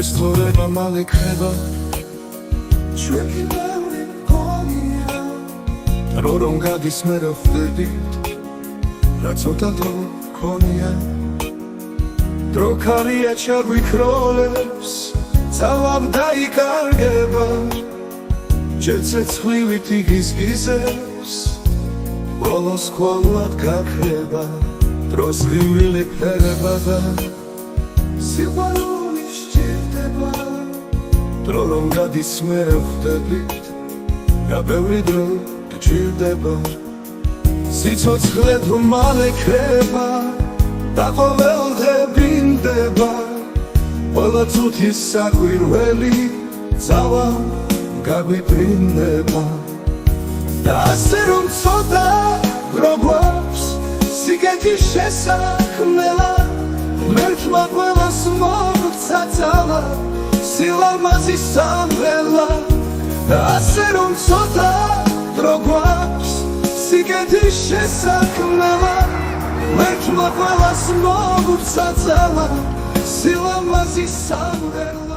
ეს თორება მალე ქრება ჩვენ კი ბევრი მგონია რომ გადის მე რა ხვდები რა ცოტა დრო გქონია დრო ქარია ჩაგვიქროლებს ძალამ დაიკარგება ჯერ ცეცხლივით იგიზგიზებს ბოლოს ყოლად გაქრება დროს ლივილი ფერება და სიყვარული სჭირდება დრო რომ გადის მე რა ხვდებით რა ბევრი დრო გჭირდება სიცოცხლე თუ მალე ქრება და ყოველდღე ბრინდება ყველა წუთის საკვირველი ძალა გაგვიბრინება და ასე რომ ცოტა გვაქვს სიგეთის შესაქმნელა მერთმა ყველას მოგცა ძალა სილამაზის სამღერლა და ასე რომ ცოტა გვაქვს სიგეთის შესაქმნელა მერთმა ყველას მოგცა ძალა სილამაზის სამღერლა